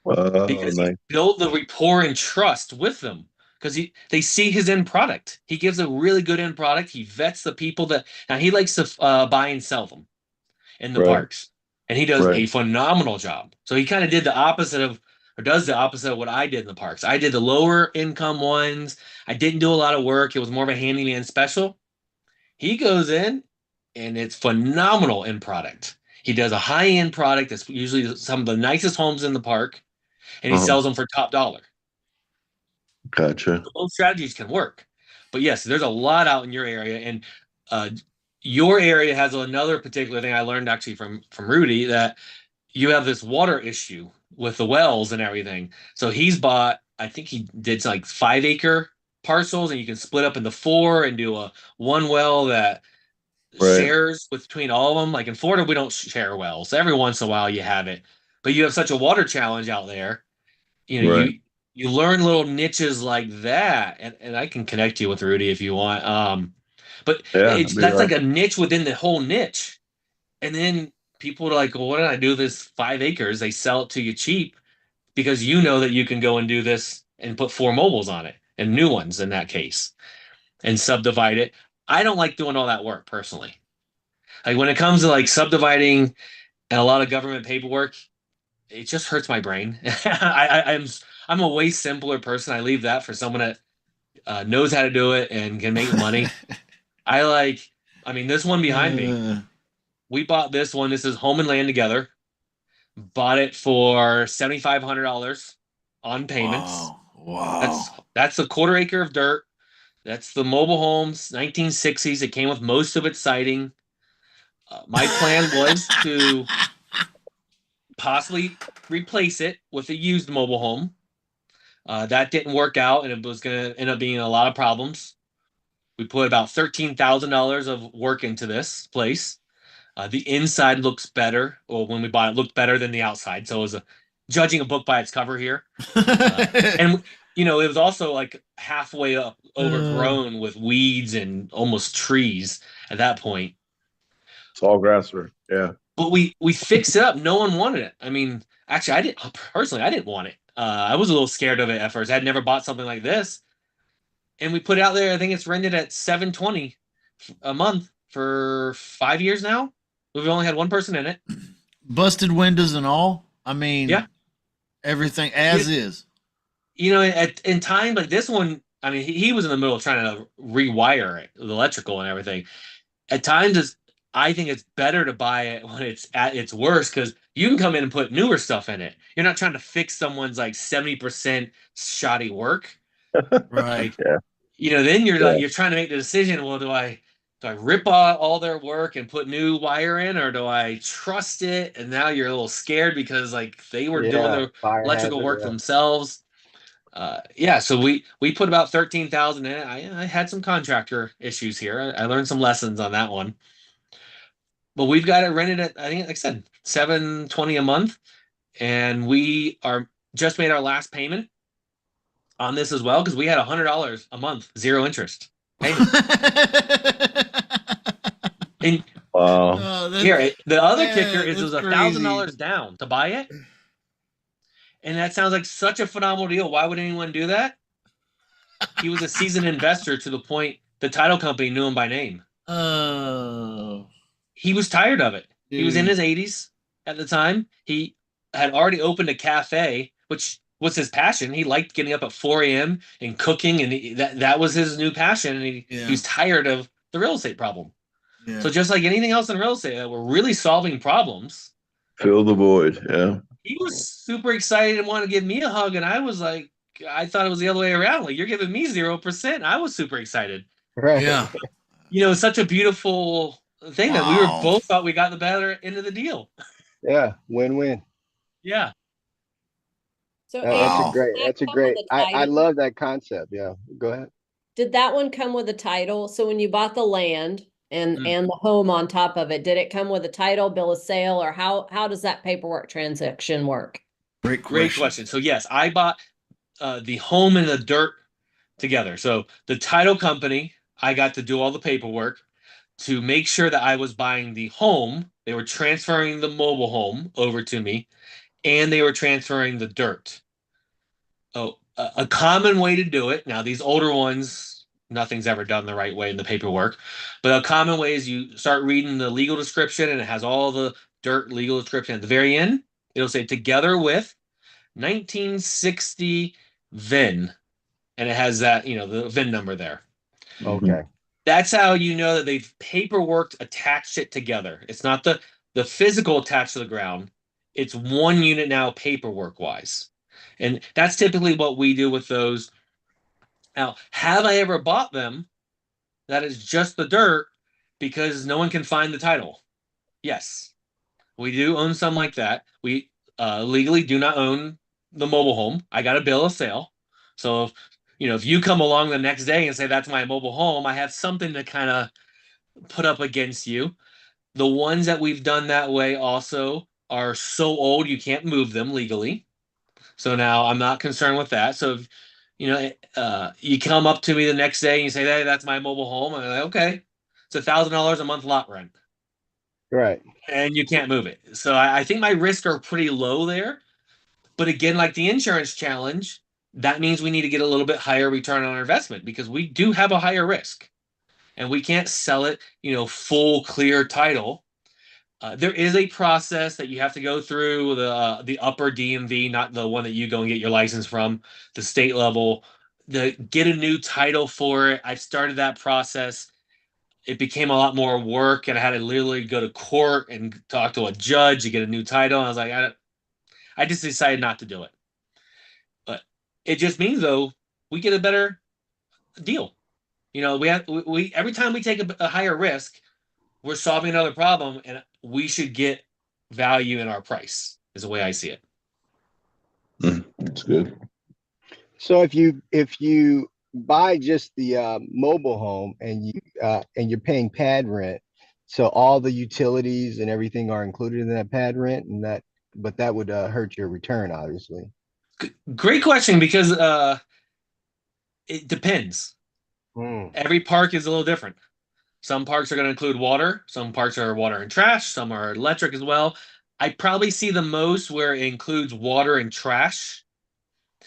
Because nice. he built the rapport and trust with them because they see his end product. He gives a really good end product. He vets the people that now he likes to buy and sell them in the parks, and he does a phenomenal job. So he kind of did the opposite of, or does the opposite of what I did in the parks. I did the lower income ones. I didn't do a lot of work. It was more of a handyman special. He goes in, and it's phenomenal end product. He does a high end product that's usually some of the nicest homes in the park. And he sells them for top dollar. Gotcha. Both strategies can work. But yes, there's a lot out in your area. And your area has another particular thing I learned actually from Rudy, that you have this water issue with the wells and everything. So he's bought, I think he did like 5-acre parcels, and you can split up into 4 and do a one well that shares between all of them. Like in Florida, we don't share wells. Every once in a while you have it. But you have such a water challenge out there. You learn little niches like that, and I can connect you with Rudy if you want. But that's like a niche within the whole niche. And then people are like, well, what did I do this 5 acres? They sell it to you cheap because you know that you can go and do this and put 4 mobiles on it, and new ones in that case, and subdivide it. I don't like doing all that work personally. Like when it comes to like subdividing and a lot of government paperwork, it just hurts my brain. I'm a way simpler person. I leave that for someone that knows how to do it and can make money. This one behind me, we bought this one. This is Home and Land Together. Bought it for $7,500 on payments. Wow. That's a 1/4 acre of dirt. That's the mobile homes, 1960s. It came with most of its siding. My plan was to possibly replace it with a used mobile home. That didn't work out, and it was going to end up being a lot of problems. We put about $13,000 of work into this place. The inside looks better, or when we bought it, looked better than the outside. So it was judging a book by its cover here. And it was also like halfway up, overgrown with weeds and almost trees at that point. It's all grasser. Yeah. But we fixed it up. No one wanted it. I mean, actually, I didn't want it. I was a little scared of it at first. I had never bought something like this, and we put it out there. I think it's rented at $720 a month for 5 years now. We've only had one person in it. Busted windows and all. I mean, Yeah. everything as is. In time like this one, I mean, he was in the middle of trying to rewire it, the electrical and everything. At times, I think it's better to buy it when it's at its worst because you can come in and put newer stuff in it. You're not trying to fix someone's like 70% shoddy work. Right. Like, then you're trying to make the decision. Well, do I rip all their work and put new wire in, or do I trust it? And now you're a little scared because like they were doing Yeah, the fire electrical hazard, work yeah. themselves. So we put about 13,000 in it. I had some contractor issues here. I learned some lessons on that one. But we've got it rented at, I think, like I said, $720 a month, and we are just made our last payment on this as well because we had $100 a month, zero interest payment. And Wow. the other kicker is it was that's $1,000 down to buy it, and that sounds like such a phenomenal deal. Why would anyone do that? He was a seasoned investor to the point the title company knew him by name. Oh. He was tired of it. Dude. He was in his 80s at the time. He had already opened a cafe, which was his passion. He liked getting up at 4 a.m. and cooking, and that was his new passion. And he was tired of the real estate problem. Yeah. So just like anything else in real estate that were really solving problems, Fill the void. Yeah. he was super excited and wanted to give me a hug, and I was like, I thought it was the other way around. Like, you're giving me 0%. I was super excited. Right. Yeah. It's such a beautiful thing that we were both thought we got the better end of the deal. Yeah, win-win. Yeah. So That's a great. I title? love that concept. Yeah, go ahead. Did that one come with a title? So when you bought the land and Mm. and the home on top of it, did it come with a title, bill of sale, or how does that paperwork transaction work? Great question. So yes, I bought the home and the dirt together. So the title company, I got to do all the paperwork to make sure that I was buying the home. They were transferring the mobile home over to me, and they were transferring the dirt. Oh, a common way to do it. Now, these older ones, nothing's ever done the right way in the paperwork, but a common way is you start reading the legal description, and it has all the dirt legal description. At the very end, it'll say together with 1960 VIN, and it has that, the VIN number there. Okay. That's how you know that they've paperworked attached it together. It's not the physical attached to the ground. It's one unit now paperwork wise. And that's typically what we do with those. Now, have I ever bought them that is just the dirt because no one can find the title? Yes. We do own some like that. We legally do not own the mobile home. I got a bill of sale. So if you come along the next day and say that's my mobile home, I have something to kind of put up against you. The ones that we've done that way also are so old you can't move them legally. So now I'm not concerned with that. So if, you come up to me the next day and you say, "Hey, that's my mobile home," I'm like, "Okay, it's $1,000 a month lot rent." Right. And you can't move it. So I think my risks are pretty low there. But again, like the insurance challenge, that means we need to get a little bit higher return on our investment because we do have a higher risk. And we can't sell it, full clear title. There is a process that you have to go through the upper DMV, not the one that you go and get your license from, the state level, get a new title for it. I've started that process. It became a lot more work, and I had to literally go to court and talk to a judge to get a new title. And I was like, I just decided not to do it. But it just means, though, we get a better deal. We every time we take a higher risk, we're solving another problem, and we should get value in our price. Is the way I see it. That's good. So if you buy just the mobile home and you're paying pad rent, so all the utilities and everything are included in that pad rent, and that would hurt your return, obviously. Great question, because it depends. Hmm. Every park is a little different. Some parks are going to include water. Some parks are water and trash. Some are electric as well. I probably see the most where it includes water and trash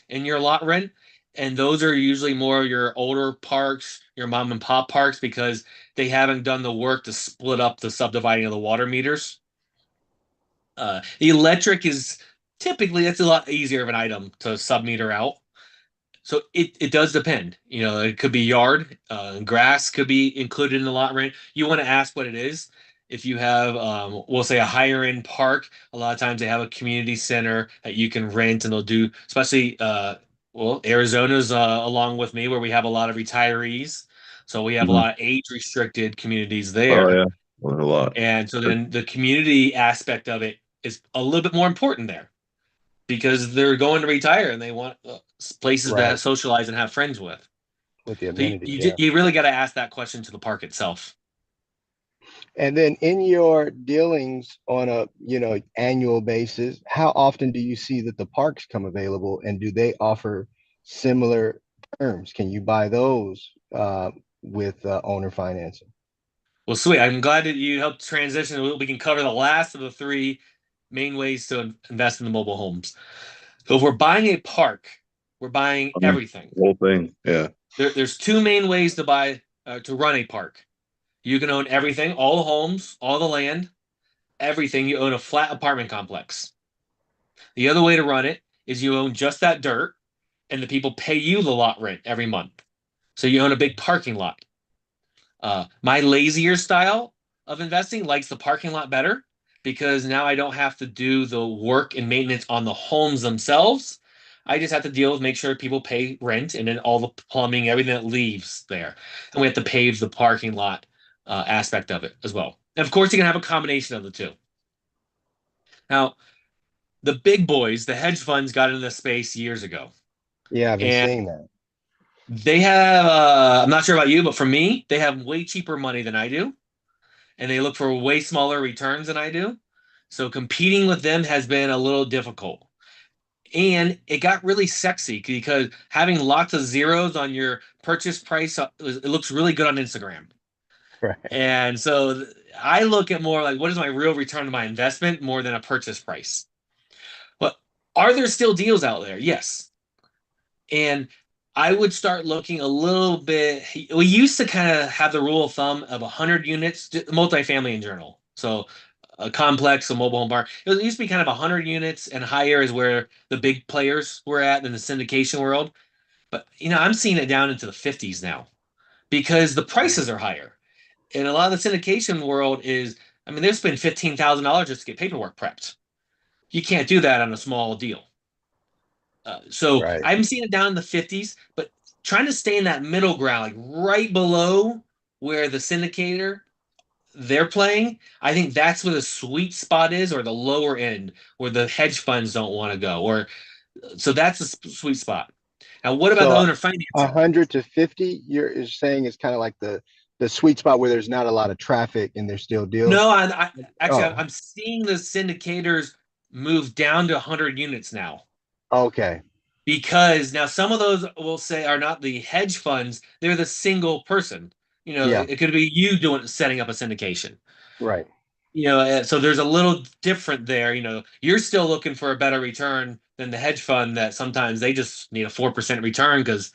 in your lot rent. And those are usually more your older parks, your mom and pop parks, because they haven't done the work to split up the subdividing of the water meters. The electric is typically, it's a lot easier of an item to submeter out. So it does depend. It could be yard, grass could be included in the lot rent. You want to ask what it is. If you have, we'll say, a higher end park, a lot of times they have a community center that you can rent, and they'll do, especially, well, Arizona's along with me, where we have a lot of retirees. So we have a Mhm. lot of age restricted communities Oh there. yeah, learned a lot. And so then the community aspect of it is a little bit more important there, because they're going to retire and they want places to Right. socialize and have friends with. With the So amenities, yeah. you really got to ask that question to the park itself. And then in your dealings on a, annual basis, how often do you see that the parks come available, and do they offer similar terms? Can you buy those with owner financing? Well, sweet. I'm glad that you helped transition. We can cover the last of the three main ways to invest in the mobile homes. So if we're buying a park, we're buying everything. Whole thing. Yeah. There's two main ways to buy to run a park. You can own everything, all the homes, all the land, everything. You own a flat apartment complex. The other way to run it is you own just that dirt, and the people pay you the lot rent every month. So you own a big parking lot. My lazier style of investing likes the parking lot better, because now I don't have to do the work and maintenance on the homes themselves. I just have to deal with make sure people pay rent, and then all the plumbing, everything that leaves there. And we have to pave the parking lot aspect of it as well. And of course, you can have a combination of the two. Now, the big boys, the hedge funds, got into this space years ago. Yeah, I've been And seeing that. they have, I'm not sure about you, but for me, they have way cheaper money than I do. And they look for way smaller returns than I do. So competing with them has been a little difficult. And it got really sexy because having lots of zeros on your purchase price, it looks really good on Instagram. Right. And so I look at more like, what is my real return on my investment, more than a purchase price. But are there still deals out there? Yes. And I would start looking a little bit. We used to kind of have the rule of thumb of 100 units, multifamily in general. So a complex, a mobile home park. It used to be kind of 100 units and higher is where the big players were at in the syndication world. But I'm seeing it down into the 50s now, because the prices are higher. And a lot of the syndication world is, I mean, they've spent $15,000 just to get paperwork prepped. You can't do that on a small deal. So Right. I'm seeing it down in the 50s, but trying to stay in that middle ground, like right below where the syndicator they're playing. I think that's where the sweet spot is, or the lower end where the hedge funds don't want to go. Or so that's the sweet spot. Now, what about the So owner a financing? 100 to 50, you're saying is kind of like the sweet spot where there's not a lot of traffic and there's still deals. No, I actually Oh, I'm seeing the syndicators move down to 100 units now. okay. Because now some of those will say are not the hedge funds, they're the single person. Yeah, It could be you setting up a syndication. right. So there's a little different there. You're still looking for a better return than the hedge fund, that sometimes they just need a 4% return because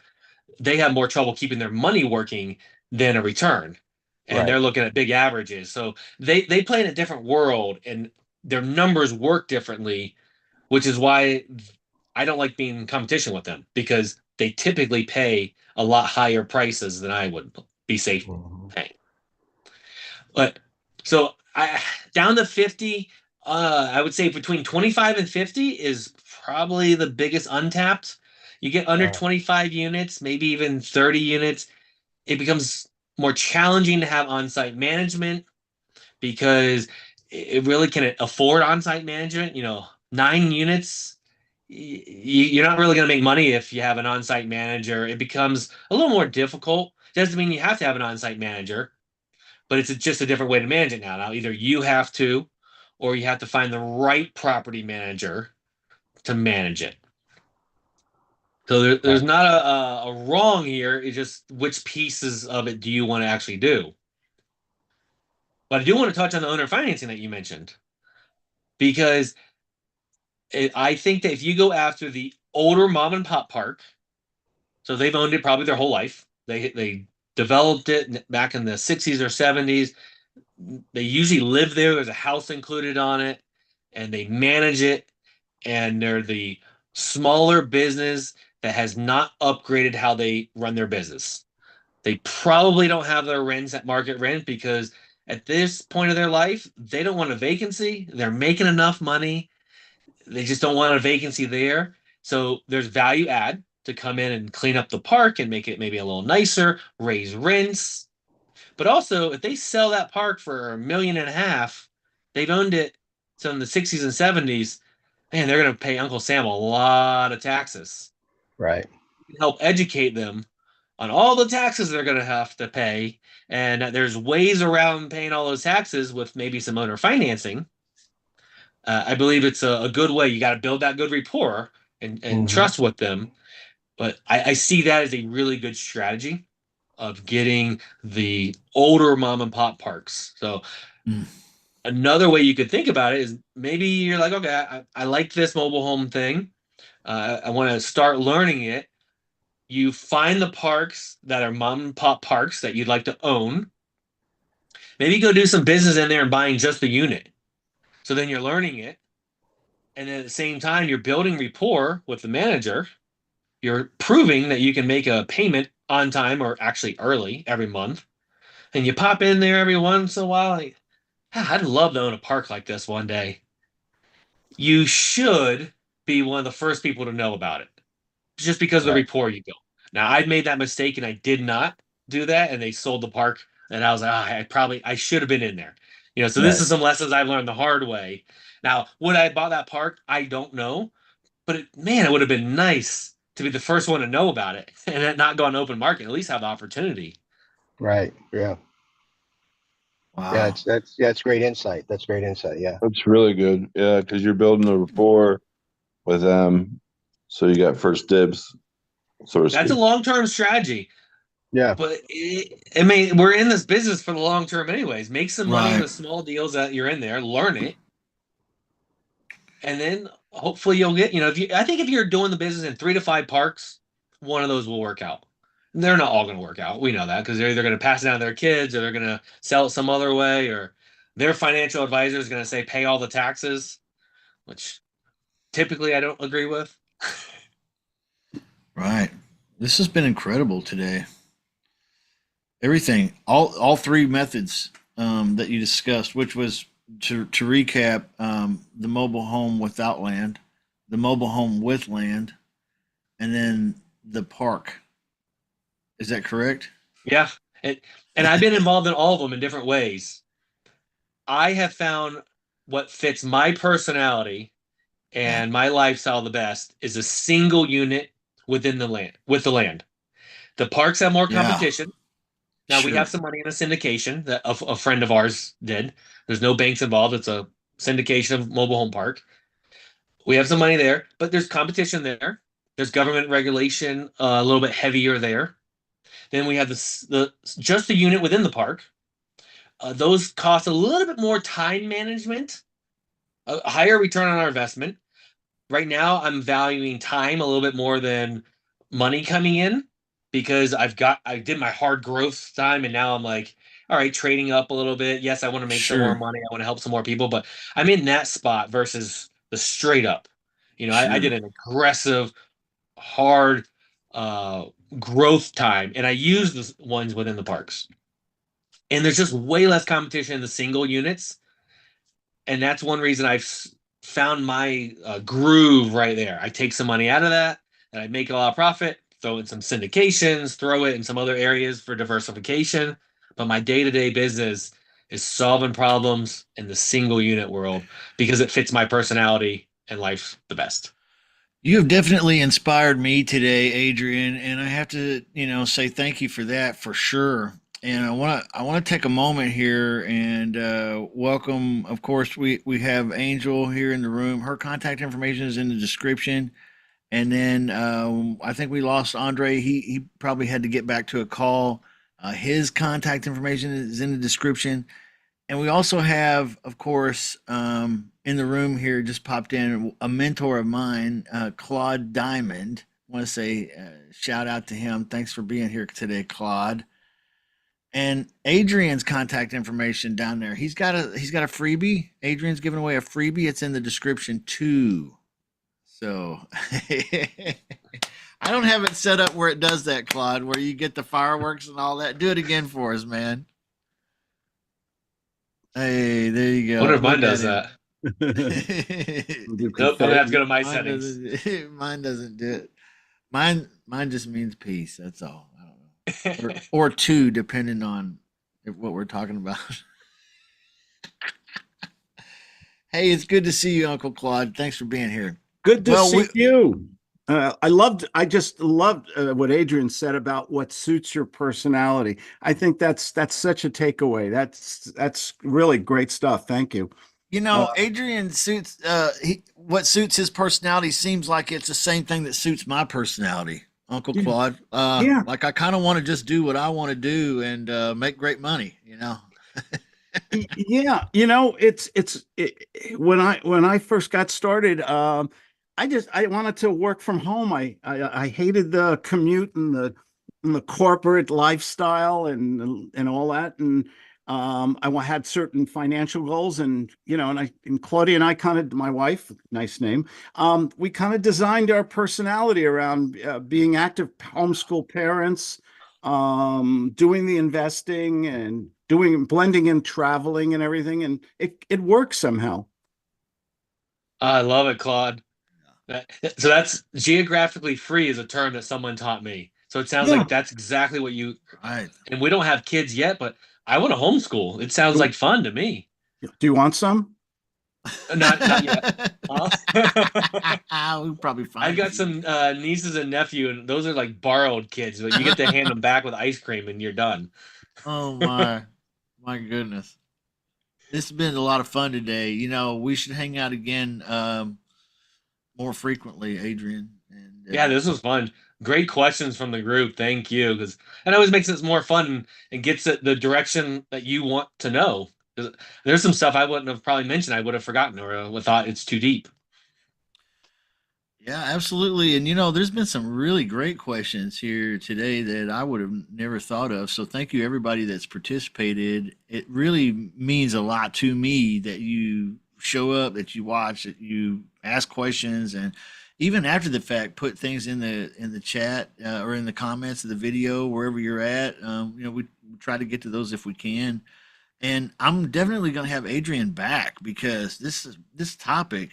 they have more trouble keeping their money working than a return. And Right. they're looking at big averages. So they play in a different world, and their numbers work differently, which is why I don't like being in competition with them, because they typically pay a lot higher prices than I would be safe Mhm. paying. But so I down to 50, I would say between 25 and 50 is probably the biggest untapped. You get under Uh, 25 units, maybe even 30 units. it becomes more challenging to have on-site management because it really can afford on-site management. 9 units, you're not really going to make money if you have an on-site manager. It becomes a little more difficult. Doesn't mean you have to have an on-site manager, but it's just a different way to manage it now. Now, either you have to, or you have to find the right property manager to manage it. So there's Right. not a wrong here. It's just which pieces of it do you want to actually do? But I do want to touch on the owner financing that you mentioned because I think that if you go after the older mom and pop park, so they've owned it probably their whole life. They developed it back in the 60s or 70s. They usually live there. There's a house included on it, and they manage it. And they're the smaller business that has not upgraded how they run their business. They probably don't have their rents at market rent because at this point of their life, they don't want a vacancy. They're making enough money. They just don't want a vacancy there. So there's value add to come in and clean up the park and make it maybe a little nicer, raise rents. But also, if they sell that park for 1.5 million, they've owned it since the 60s and 70s. Man, they're going to pay Uncle Sam a lot of taxes. Right. Help educate them on all the taxes they're going to have to pay. And there's ways around paying all those taxes with maybe some owner financing. I believe it's a good way. You got to build that good rapport and Mhm. trust with them. But I see that as a really good strategy of getting the older mom and pop parks. So another way you could think about it is maybe you're like, okay, I like this mobile home thing. I want to start learning it. You find the parks that are mom and pop parks that you'd like to own. Maybe go do some business in there and buying just the unit. So then you're learning it. And then at the same time, you're building rapport with the manager. You're proving that you can make a payment on time or actually early every month. And you pop in there every once in a while. Like, I'd love to own a park like this one day. You should be one of the first people to know about it just because of the Right. rapport you build. Now, I'd made that mistake and I did not do that. And they sold the park. And I was like, I should have been in there. So this Right. is some lessons I've learned the hard way. Now, would I have bought that park? I don't know. But man, it would have been nice to be the first one to know about it and then not go on open market, at least have the opportunity. Right. Yeah. Yeah. Wow. That's great insight. That's great insight. Yeah. That's really good. Yeah, because you're building a rapport with them, so you got first dibs, so to That's a speak. long-term strategy. Yeah. But I mean, we're in this business for the long term, anyways. Make some money in Right. the small deals that you're in there, learn it, and then hopefully you'll get. I think if you're doing the business in 3 to 5 parks, one of those will work out. And they're not all going to work out. We know that because they're either going to pass it down to their kids, or they're going to sell it some other way, or their financial advisor is going to say pay all the taxes, which typically I don't agree with. Right. This has been incredible today. Everything, all three methods that you discussed, which was to recap, the mobile home without land, the mobile home with land, and then the park. Is that correct? Yeah, and I've been involved in all of them in different ways. I have found what fits my personality Yeah. and my lifestyle the best is a single unit within the land with the land. The parks have more Yeah. competition. Now we Sure. have some money in a syndication that a friend of ours did. There's no banks involved. It's a syndication of mobile home park. We have some money there, but there's competition there. There's government regulation a little bit heavier there. Then we have the just the unit within the park. Those cost a little bit more time management, a higher return on our investment. Right now, I'm valuing time a little bit more than money coming in because I did my hard growth time, and now I'm like, all right, trading up a little bit. Yes, I want to make some more Sure. money. I want to help some more people, but I'm in that spot versus the straight up. I did Sure. an aggressive, hard uh, growth time, and I use the ones within the parks. And there's just way less competition in the single units, and that's one reason I've found my groove right there. I take some money out of that, and I make a lot of profit. throw in some syndications, throw it in some other areas for diversification. But my day-to-day business is solving problems in the single unit world because it fits my personality and life the best. You have definitely inspired me today, Adrian, and I have to, say thank you for that for sure. And I want to take a moment here and welcome. Of course, we have Angel here in the room. Her contact information is in the description. And then I think we lost Andre. He probably had to get back to a call. His contact information is in the description. And we also have, of course, in the room here, just popped in a mentor of mine, Claude Diamond. I want to say shout out to him. Thanks for being here today, Claude. And Adrian's contact information down there. He's got a freebie. Adrian's giving away a freebie. It's in the description too. So I don't have it set up where it does that, Claude, where you get the fireworks and all that. Do it again for us, man. Hey, there you go. I wonder if mine Look does at that. him. Nope, I'm gonna have to go to my Mine settings. mine doesn't do it. Mine just means peace. That's all. I don't know. Or two, depending on what we're talking about. Hey, it's good to see you, Uncle Claude. Thanks for being here. Good to Well, see you. I just loved what Adrian said about what suits your personality. I think that's such a takeaway. That's really great stuff. Thank you. Adrian suits what suits his personality seems like it's the same thing that suits my personality, Uncle Yeah. Claude. Yeah. Like I kind of want to just do what I want to do and make great money, Yeah, when I first got started, I wanted to work from home. I hated the commute and the corporate lifestyle and all that, and had certain financial goals, and Claudia and I kind of, my wife, nice name, we kind of designed our personality around being active homeschool parents, doing the investing and blending in traveling and everything, and it works somehow. I love it, Claude. So that's geographically free is a term that someone taught me. So it sounds Yeah. like that's exactly what you. Right. And we don't have kids yet, but I want to homeschool. It sounds like fun to me. Do you want some? Not yet. We'll probably find. I've got some nieces and nephew, and those are like borrowed kids. Like you get to hand them back with ice cream, and you're done. Oh my goodness! This has been a lot of fun today. We should hang out again more frequently, Adrian. And Yeah, this was fun. Great questions from the group. Thank you, because it always makes it more fun and gets it the direction that you want to know. There's some stuff I wouldn't have probably mentioned. I would have forgotten or would thought it's too deep. Yeah, absolutely. And there's been some really great questions here today that I would have never thought of. So thank you everybody that's participated. It really means a lot to me that you show up, that you watch, that you ask questions, and even after the fact put things in the chat or in the comments of the video wherever you're at. We try to get to those if we can. And I'm definitely going to have Adrian back because this topic.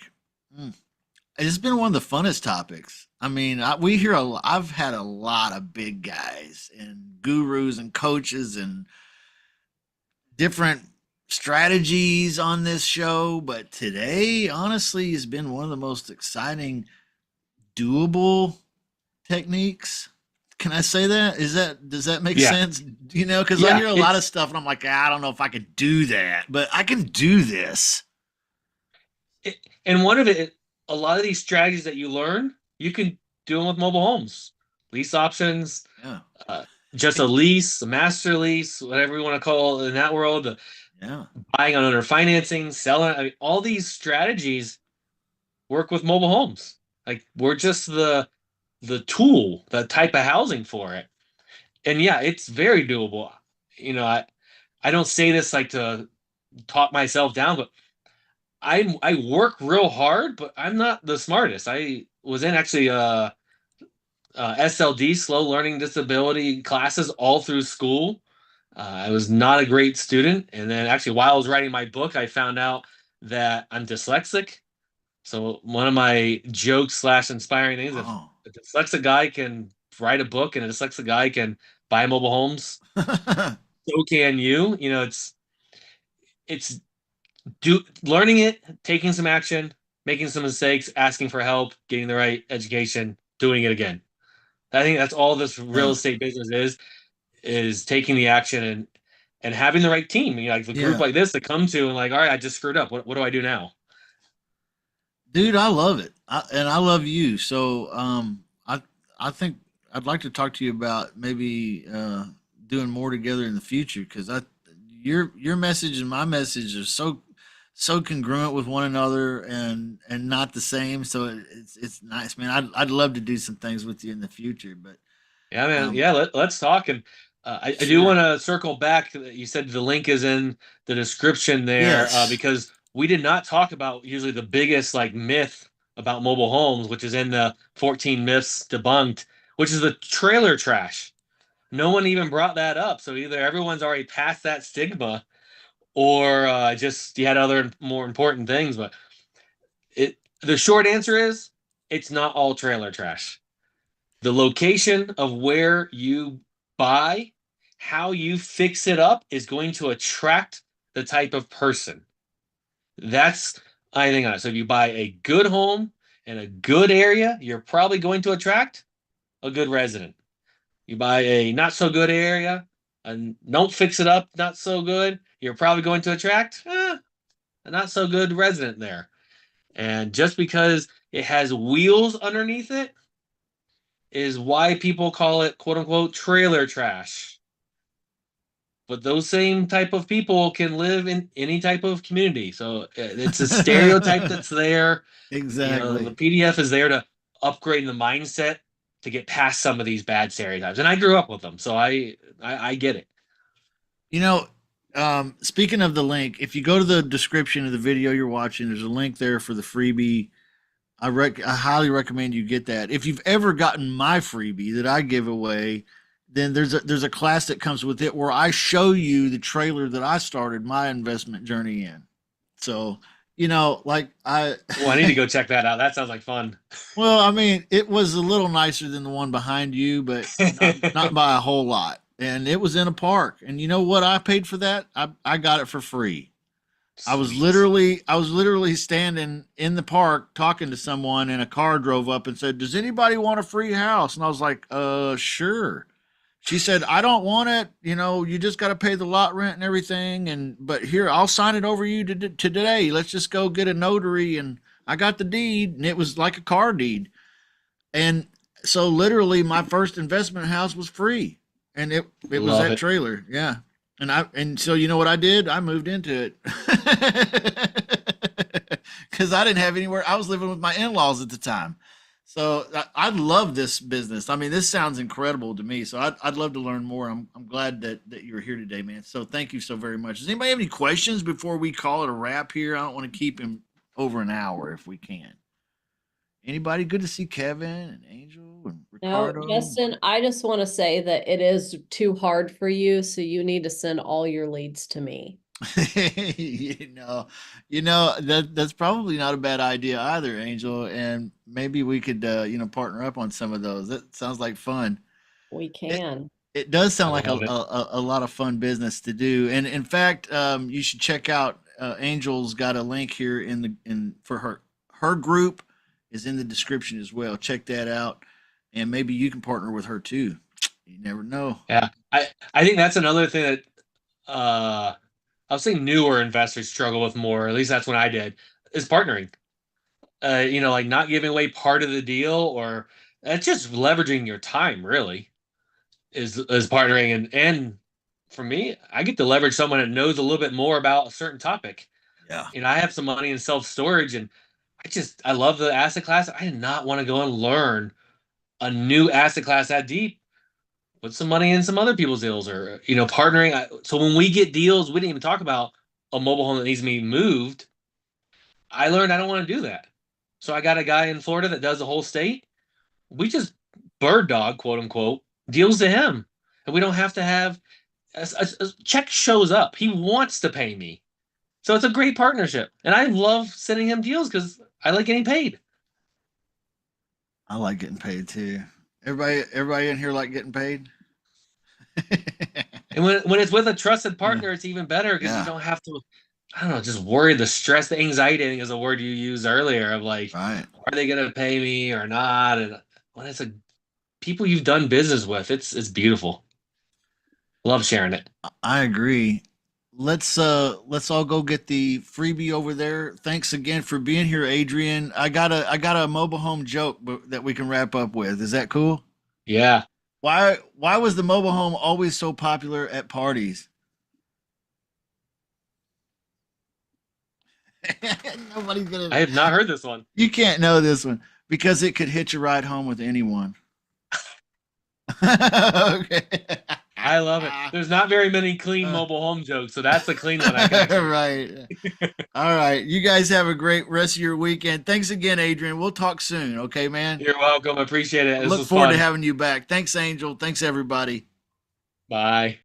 It's been one of the funnest topics. I mean, I've had a lot of big guys and gurus and coaches and different strategies on this show, but today, honestly, has been one of the most exciting, doable techniques. Can I say that? Does that make sense? Because I hear a lot of stuff and I'm like, I don't know if I could do that, but I can do this. And one of it, a lot of these strategies that you learn, you can do them with mobile homes, lease options, just a lease, a master lease, whatever you want to call it in that world. Buying on under financing, selling. I mean, all these strategies work with mobile homes. Like we're just the tool, the type of housing for it. And yeah, it's very doable. I don't say this like to talk myself down, but I work real hard, but I'm not the smartest. I was in actually SLD, slow learning disability classes all through school. I was not a great student. And then actually while I was writing my book, I found out that I'm dyslexic. So one of my jokes / inspiring things, if a dyslexic guy can write a book and a dyslexic guy can buy mobile homes, so can you. You know, it's learning it, taking some action, making some mistakes, asking for help, getting the right education, doing it again. I think that's all this real Yeah. estate business is taking the action and having the right team. You know, like the group Yeah. like this to come to and like, all right, I just screwed up. What do I do now? Dude, I love it. And I love you. So, I think I'd like to talk to you about maybe doing more together in the future because your message and my message are so congruent with one another and not the same. So it's nice, man. I'd love to do some things with you in the future, but Yeah, man. um, Yeah, let's talk. And I do sure. want to circle back. You said the link is in the description there Yes. because we did not talk about usually the biggest like myth about mobile homes, which is in the 14 myths debunked, which is the trailer trash. No one even brought that up. So either everyone's already past that stigma or just you had other more important things. But the short answer is it's not all trailer trash. The location of where you buy, how you fix it up is going to attract the type of person. That's I think on it. So if you buy a good home in a good area, you're probably going to attract a good resident. You buy a not so good area and don't fix it up, not so good, you're probably going to attract a not so good resident there. And just because it has wheels underneath it is why people call it quote unquote trailer trash. But those same type of people can live in any type of community. So it's a stereotype that's there. You know, the Exactly. PDF is there to upgrade the mindset to get past some of these bad stereotypes. And I grew up with them, so I get it. You know, speaking of the link, if you go to the description of the video you're watching, there's a link there for the freebie. I highly recommend you get that. If you've ever gotten my freebie that I give away, then there's a class that comes with it where I show you the trailer that I started my investment journey in. So, you know, like Well, I need to go check that out. That sounds like fun. well, I mean, it was a little nicer than the one behind you, but not by a whole lot. And it was in a park. And you know what I paid for that? I got it for free. Sweet. I was literally standing in the park talking to someone and a car drove up and said, "Does anybody want a free house?" And I was like, sure." She said, "I don't want it. You know, you just got to pay the lot rent and everything. And, but here, I'll sign it over you to today. Let's just go get a notary." And I got the deed and it was like a car deed. And so literally my first investment house was free. And it was Love that it. trailer. Yeah. And so you know what I did? I moved into it. Cuz I didn't have anywhere. I was living with my in-laws at the time. So I love this business. I mean, this sounds incredible to me. So I'd love to learn more. I'm glad that you're here today, man. So thank you so very much. Does anybody have any questions before we call it a wrap here? I don't want to keep him over an hour if we can. Anybody? Good to see Kevin and Angel and No, Ricardo. Justin, I just want to say that it is too hard for you, so you need to send all your leads to me. you know that's probably not a bad idea either, Angel. And maybe we could, partner up on some of those. That sounds like fun. We It can. it does I sound like love it. a lot of fun business to do. And in fact, you should check out Angel's got a link here in for her group is in the description as well. Check that out, and maybe you can partner with her too. You never know. Yeah. I think that's another thing that uh I'll say newer investors struggle with more, at least that's what I did, is partnering. Like not giving away part of the deal or it's just leveraging your time really is partnering and for me, I get to leverage someone that knows a little bit more about a certain topic. Yeah. I have some money in self-storage and I love the asset class. I did not want to go and learn a new asset class that deep. Put some money in some other people's deals or partnering. So when we get deals, we didn't even talk about a mobile home that needs to be moved. I learned I don't want to do that. So I got a guy in Florida that does the whole state. We just bird dog, quote unquote, deals to him. And we don't have to have a check shows up. He wants to pay me. So it's a great partnership. And I love sending him deals because I like getting paid. I like getting paid too. Everybody in here like getting paid. And when it's with a trusted partner, it's even better because Yeah. you don't have to, I don't know, just worry. The stress, the anxiety, I think is a word you used earlier of like, Right. are they gonna pay me or not? And when it's people you've done business with, it's beautiful. Love sharing it. I agree. Let's all go get the freebie over there. Thanks again for being here, Adrian. I got a mobile home joke that we can wrap up with. Is that cool? Yeah. Why was the mobile home always so popular at parties? Nobody's I gonna. have not heard this one. You can't know this one because it could hitch a ride home with anyone. Okay. I love it. There's not very many clean mobile home jokes, so that's a clean one. I can actually... Right. All right. You guys have a great rest of your weekend. Thanks again, Adrian. We'll talk soon. Okay, man. You're welcome. I appreciate it. This Look was forward fun. to having you back. Thanks, Angel. Thanks, everybody. Bye.